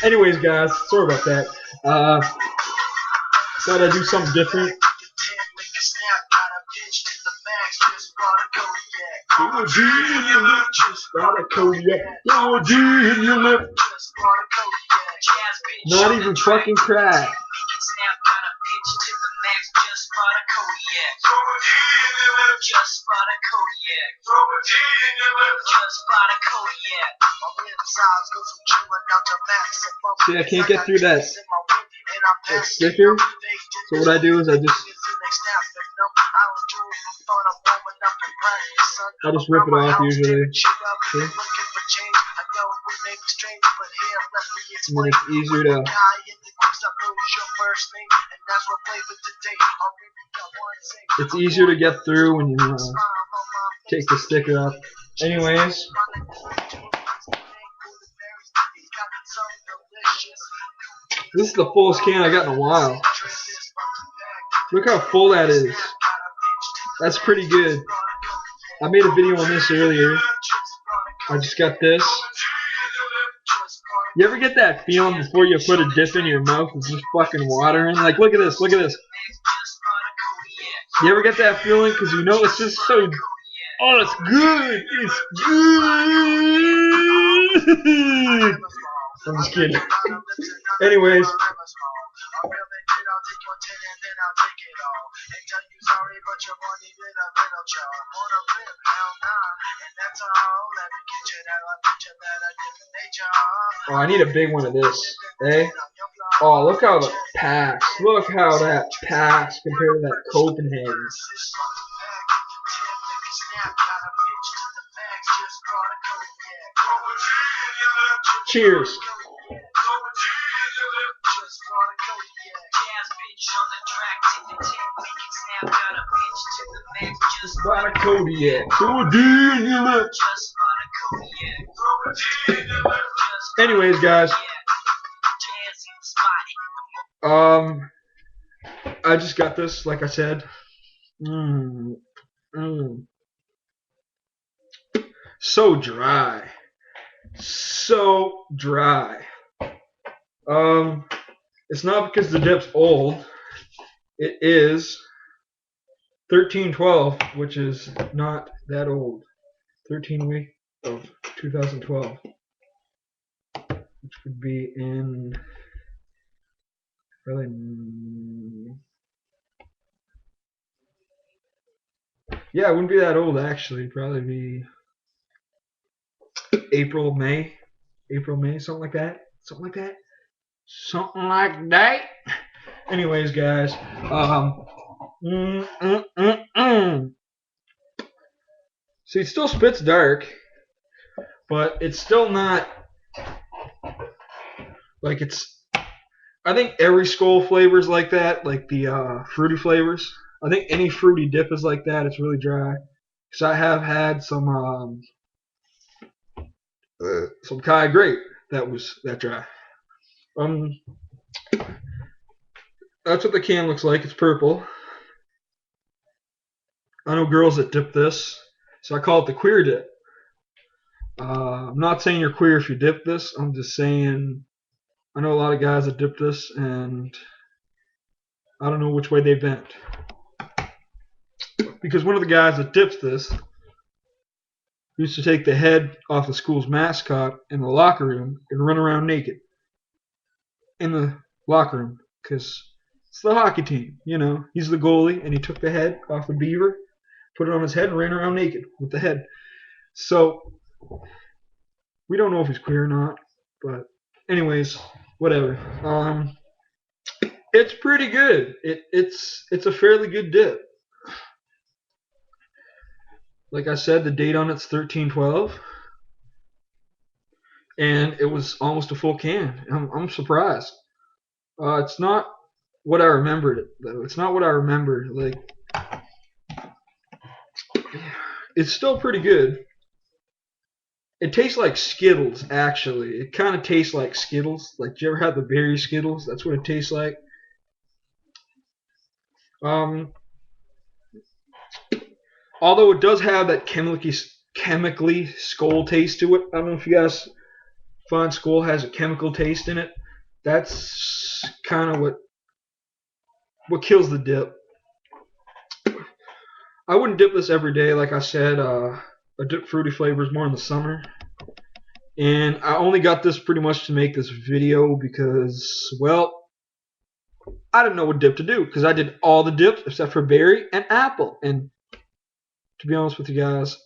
Anyways, guys, sorry about that. Thought I'd do something different. Not even fucking crack. See, I can't get through that sticker. So what I do is I just rip it off usually. See? And then it's easier to get through when you take the sticker off. Anyways, this is the fullest can I got in a while. Look how full that is. That's pretty good. I made a video on this earlier. I just got this. You ever get that feeling before you put a dip in your mouth it's just fucking watering? Like, look at this, look at this. You ever get that feeling? Because you know it's just so... Oh, it's good! It's good! I'm just kidding. Anyways. Oh, I need a big one of this, eh? Oh, look how that packs. Look how that packs compared to that Copenhagen. Cheers. Bought a Kodiak. Anyways, guys. I just got this, like I said. So dry. So dry. It's not because the dip's old. It is 1312, which is not that old. 13 week of 2012, which would be in really, yeah, it wouldn't be that old actually. It'd probably be April, May, something like that. Anyways, guys, see, it still spits dark, but it's still not like it's. I think every skoal flavor is like that, like the fruity flavors. I think any fruity dip is like that. It's really dry. Because I have had some Kai grape that was that dry. That's what the can looks like. It's purple. I know girls that dip this, so I call it the queer dip. I'm not saying you're queer if you dip this. I'm just saying I know a lot of guys that dip this, and I don't know which way they bent. Because one of the guys that dips this used to take the head off the school's mascot in the locker room and run around naked in the locker room because it's the hockey team, you know. He's the goalie, and he took the head off the beaver, put it on his head, and ran around naked with the head. So we don't know if he's queer or not, but anyways, whatever. It's pretty good. It's a fairly good dip. Like I said, the date on it's 13/12, and it was almost a full can. I'm surprised. It's not what I remembered, though. It's not what I remember. Like, it's still pretty good. It tastes like Skittles, actually. It kind of tastes like Skittles. Like, do you ever have the berry Skittles? That's what it tastes like. Although it does have that chemically skoal taste to it. I don't know if you guys find skoal has a chemical taste in it. That's kind of what kills the dip. I wouldn't dip this every day, like I said. I dip fruity flavors more in the summer. And I only got this pretty much to make this video because, well, I didn't know what dip to do because I did all the dips except for berry and apple. And to be honest with you guys,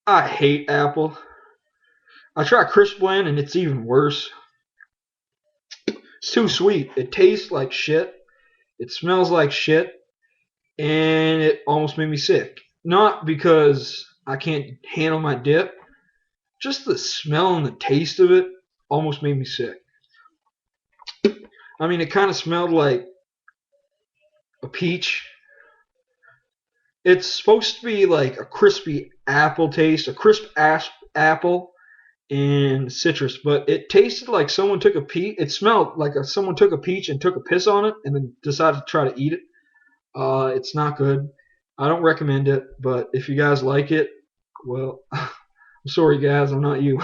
I hate apple. I try crisp blend and it's even worse. It's too sweet. It tastes like shit. It smells like shit. And it almost made me sick. Not because I can't handle my dip. Just the smell and the taste of it almost made me sick. I mean, it kind of smelled like a peach. It's supposed to be like a crispy apple taste, a crisp apple and citrus, but it tasted like someone took a peach. It smelled like someone took a peach and took a piss on it and then decided to try to eat it. It's not good. I don't recommend it, but if you guys like it, well, I'm sorry, guys, I'm not you.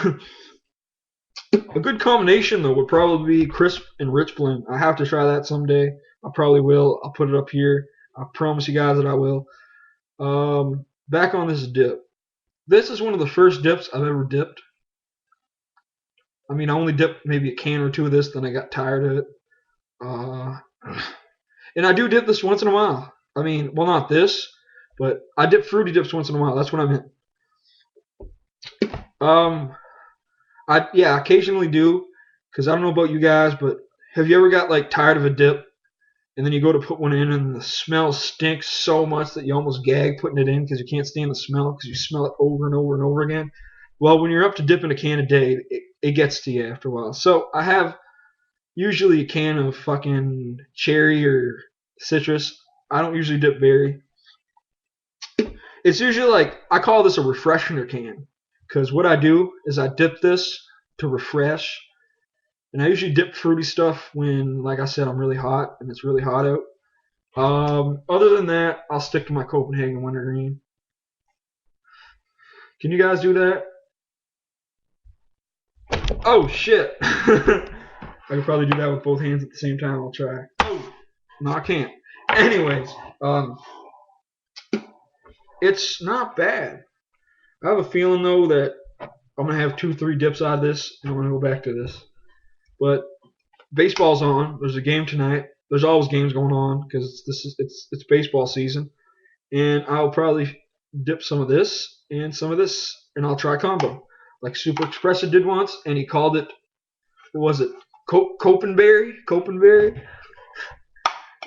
A good combination, though, would probably be crisp and rich blend. I have to try that someday. I probably will. I'll put it up here. I promise you guys that I will. Back on this dip. This is one of the first dips I've ever dipped. I mean, I only dipped maybe a can or two of this, then I got tired of it. And I do dip this once in a while. I mean, well, not this, but I dip fruity dips once in a while. That's what I meant. I occasionally do, because I don't know about you guys, but have you ever got like tired of a dip, and then you go to put one in, and the smell stinks so much that you almost gag putting it in because you can't stand the smell because you smell it over and over and over again? Well, when you're up to dipping a can a day, it gets to you after a while. So I have usually a can of fucking cherry or citrus. I don't usually dip berry. It's usually like, I call this a refreshener can, because what I do is I dip this to refresh. And I usually dip fruity stuff when, like I said, I'm really hot and it's really hot out. Other than that, I'll stick to my Copenhagen wintergreen. Can you guys do that? Oh shit! I could probably do that with both hands at the same time. I'll try. Oh, no, I can't. Anyways, it's not bad. I have a feeling though that I'm gonna have 2-3 dips out of this, and I'm gonna go back to this. But baseball's on. There's a game tonight. There's always games going on because it's baseball season, and I'll probably dip some of this and some of this, and I'll try combo like Super Expressa did once, and he called it, what was it, Copenberry.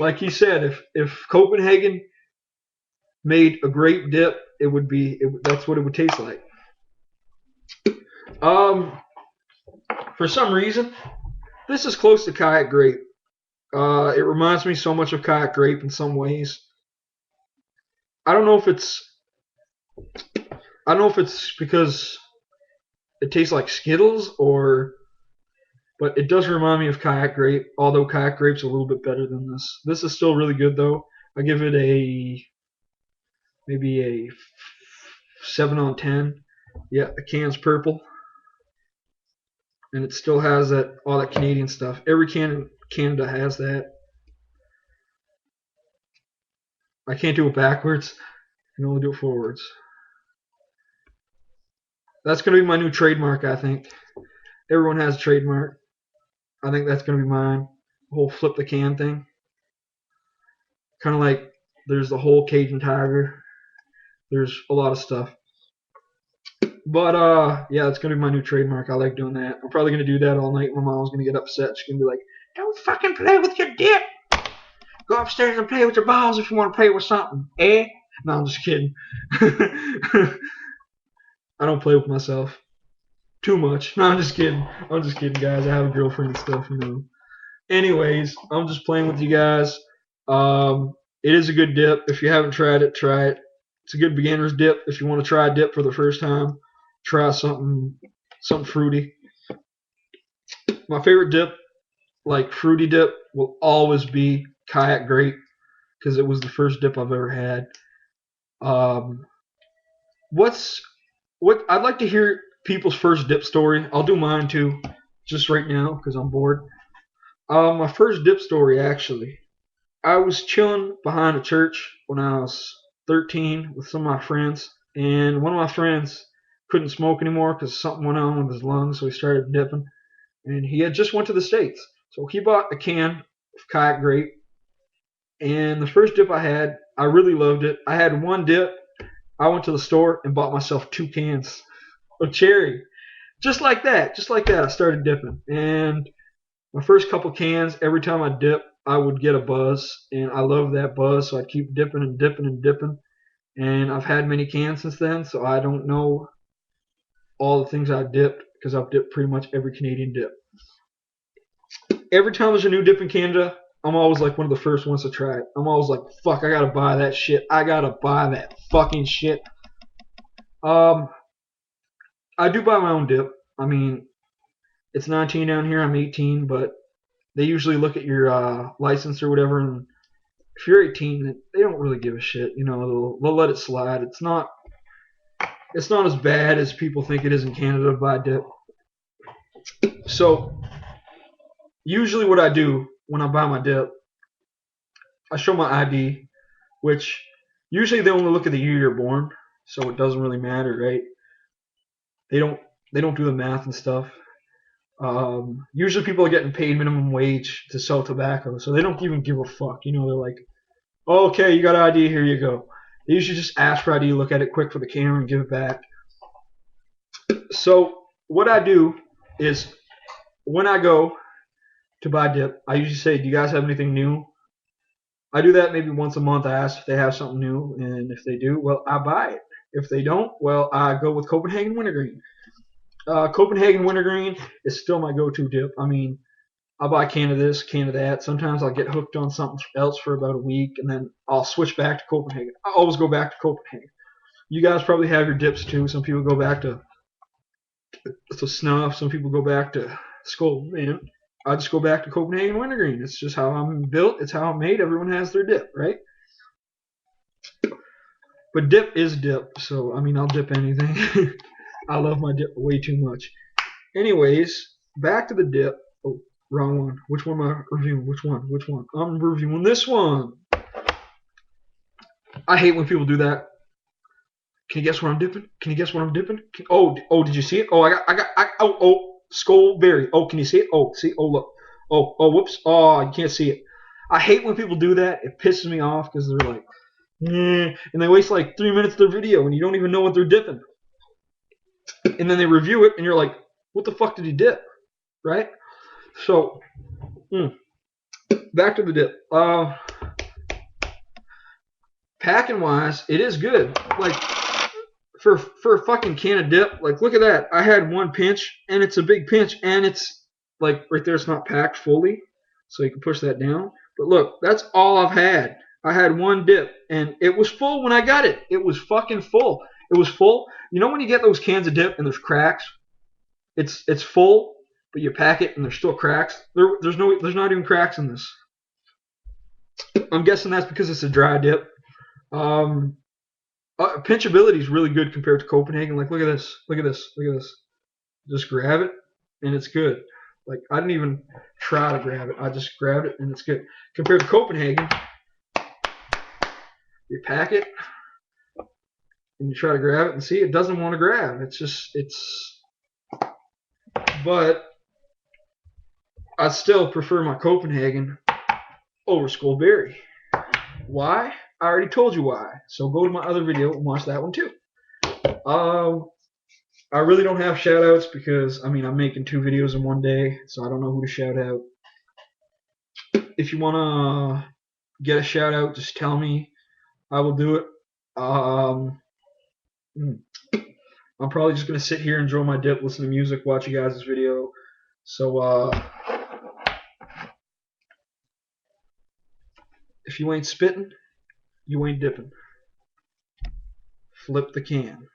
Like he said, if Copenhagen made a grape dip, it would be that's what it would taste like. For some reason, this is close to kayak grape. It reminds me so much of kayak grape in some ways. I don't know if it's because it tastes like Skittles but it does remind me of kayak grape. Although kayak grape's a little bit better than this. This is still really good though. I give it maybe a 7 on 10. Yeah, the can's purple, and it still has all that Canadian stuff. Every can in Canada has that. I can't do it backwards. I can only do it forwards. That's going to be my new trademark, I think. Everyone has a trademark. I think that's going to be mine. The whole flip the can thing. Kind of like there's the whole Cajun Tiger. There's a lot of stuff. But yeah, it's going to be my new trademark. I like doing that. I'm probably going to do that all night. My mom's going to get upset. She's going to be like, don't fucking play with your dip. Go upstairs and play with your balls if you want to play with something. Eh? No, I'm just kidding. I don't play with myself too much. No, I'm just kidding. I'm just kidding, guys. I have a girlfriend and stuff, you know. Anyways, I'm just playing with you guys. It is a good dip. If you haven't tried it, try it. It's a good beginner's dip. If you want to try a dip for the first time, try something fruity. My favorite dip, like fruity dip, will always be kayak grape because it was the first dip I've ever had. What I'd like to hear people's first dip story. I'll do mine too, just right now because I'm bored. My first dip story actually. I was chilling behind a church when I was 13 with some of my friends, and one of my friends couldn't smoke anymore because something went on with his lungs, so he started dipping. And he had just went to the States, so he bought a can of kayak grape. And the first dip I had, I really loved it. I had one dip. I went to the store and bought myself 2 cans of cherry. Just like that, I started dipping. And my first couple cans, every time I dip, I would get a buzz, and I love that buzz, so I'd keep dipping and dipping and dipping. And I've had many cans since then, so I don't know all the things I dipped because I've dipped pretty much every Canadian dip. Every time there's a new dip in Canada, I'm always like one of the first ones to try it. I'm always like, fuck, I gotta buy that shit. I gotta buy that fucking shit. Um, I do buy my own dip. I mean, it's 19 down here. I'm 18, but they usually look at your license or whatever, and if you're 18, they don't really give a shit. You know, they'll let it slide. It's not as bad as people think it is in Canada to buy dip. So usually, what I do when I buy my dip, I show my ID, which usually they only look at the year you're born, so it doesn't really matter, right? They don't they don't do the math and stuff. Usually people are getting paid minimum wage to sell tobacco, so they don't even give a fuck. You know, they're like, oh, okay, you got an ID, here you go. They usually just ask for ID, look at it quick for the camera, and give it back. So what I do is when I go to buy dip, I usually say, do you guys have anything new? I do that maybe once a month. I ask if they have something new, and if they do, well, I buy it. If they don't, well, I go with Copenhagen Wintergreen. Copenhagen Wintergreen is still my go-to dip. I mean, I'll buy a can of this, can of that. Sometimes I'll get hooked on something else for about a week, and then I'll switch back to Copenhagen. I always go back to Copenhagen. You guys probably have your dips too. Some people go back to snuff. Some people go back to skoal. Man, I just go back to Copenhagen Wintergreen. It's just how I'm built. It's how I'm made. Everyone has their dip, right? But dip is dip. So, I mean, I'll dip anything. I love my dip way too much. Anyways, back to the dip. Oh, wrong one. Which one am I reviewing? Which one? Which one? I'm reviewing this one. I hate when people do that. Can you guess what I'm dipping? Can you guess what I'm dipping? Did you see it? Skoal berry. Oh, can you see it? Oh, see? Oh, look. Whoops. Oh, you can't see it. I hate when people do that. It pisses me off because they're like, and they waste like 3 minutes of their video and you don't even know what they're dipping. And then they review it and you're like, what the fuck did he dip? Right? So, back to the dip. Packing wise, it is good. Like, for a fucking can of dip, like, look at that. I had one pinch, and it's a big pinch, and it's like right there. It's not packed fully, so you can push that down. But look, that's all I've had. I had one dip, and it was full when I got it. It was fucking full. It was full. You know when you get those cans of dip and there's cracks? It's full, but you pack it and there's still cracks. There's not even cracks in this. I'm guessing that's because it's a dry dip. Pinchability is really good compared to Copenhagen. Like, look at this. Look at this. Look at this. Just grab it, and it's good. Like, I didn't even try to grab it. I just grabbed it, and it's good. Compared to Copenhagen, you pack it, and you try to grab it, and see, it doesn't want to grab. But I still prefer my Copenhagen over Skoal berry. Why? I already told you why. So go to my other video and watch that one too. I really don't have shout outs because, I mean, I'm making 2 videos in one day, so I don't know who to shout out. If you want to get a shout out, just tell me. I will do it. I'm probably just going to sit here, enjoy my dip, listen to music, watch you guys' video. So, if you ain't spitting, you ain't dipping. Flip the can.